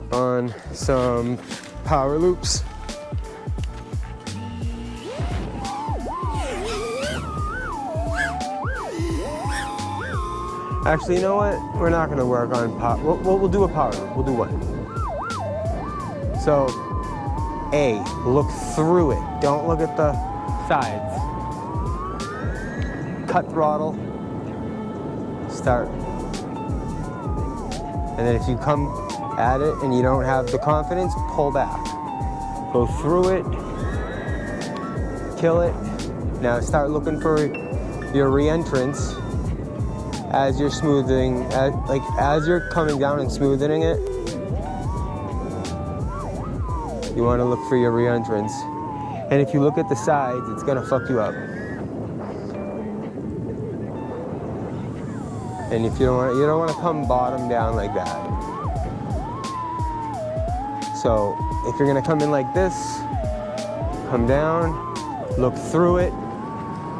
slip on some power loops. Actually, you know what? We're not gonna work on power. We'll do a power loop. We'll do one. So, A, look through it. Don't look at the sides. Cut throttle. Start. And then if you come at it and you don't have the confidence, pull back. Go through it. Kill it. Now start looking for your re-entrance. As you're smoothing, as you're coming down and smoothing it, you want to look for your re-entrance. And if you look at the sides, it's gonna fuck you up. And if you don't want to come bottom down like that. So if you're gonna come in like this, come down, look through it.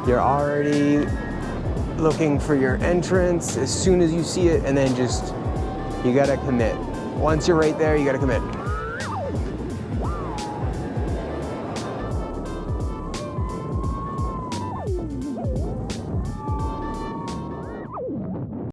You're already looking for your entrance as soon as you see it, and then you gotta commit. Once you're right there, you gotta commit.